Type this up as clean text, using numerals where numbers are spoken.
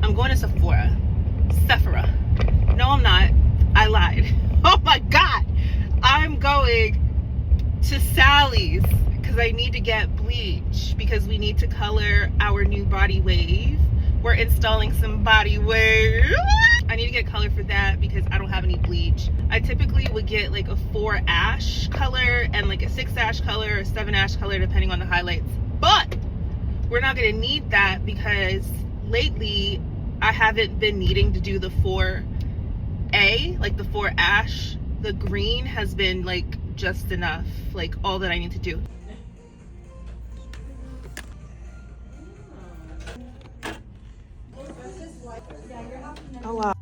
I'm going to Sephora. No, I'm not. I lied. Oh my God. I'm going to Sally's because I need to get bleach because we need to color our new body wave. We're installing some body wave. I need to get color for that because I don't have any bleach. I typically would get like a 4 ash color and like a 6 ash color or 7 ash color depending on the highlights. But we're not gonna need that because lately I haven't been needing to do the 4A, like the 4 ash. The green has been like just enough, like all that I need to do. Oh wow.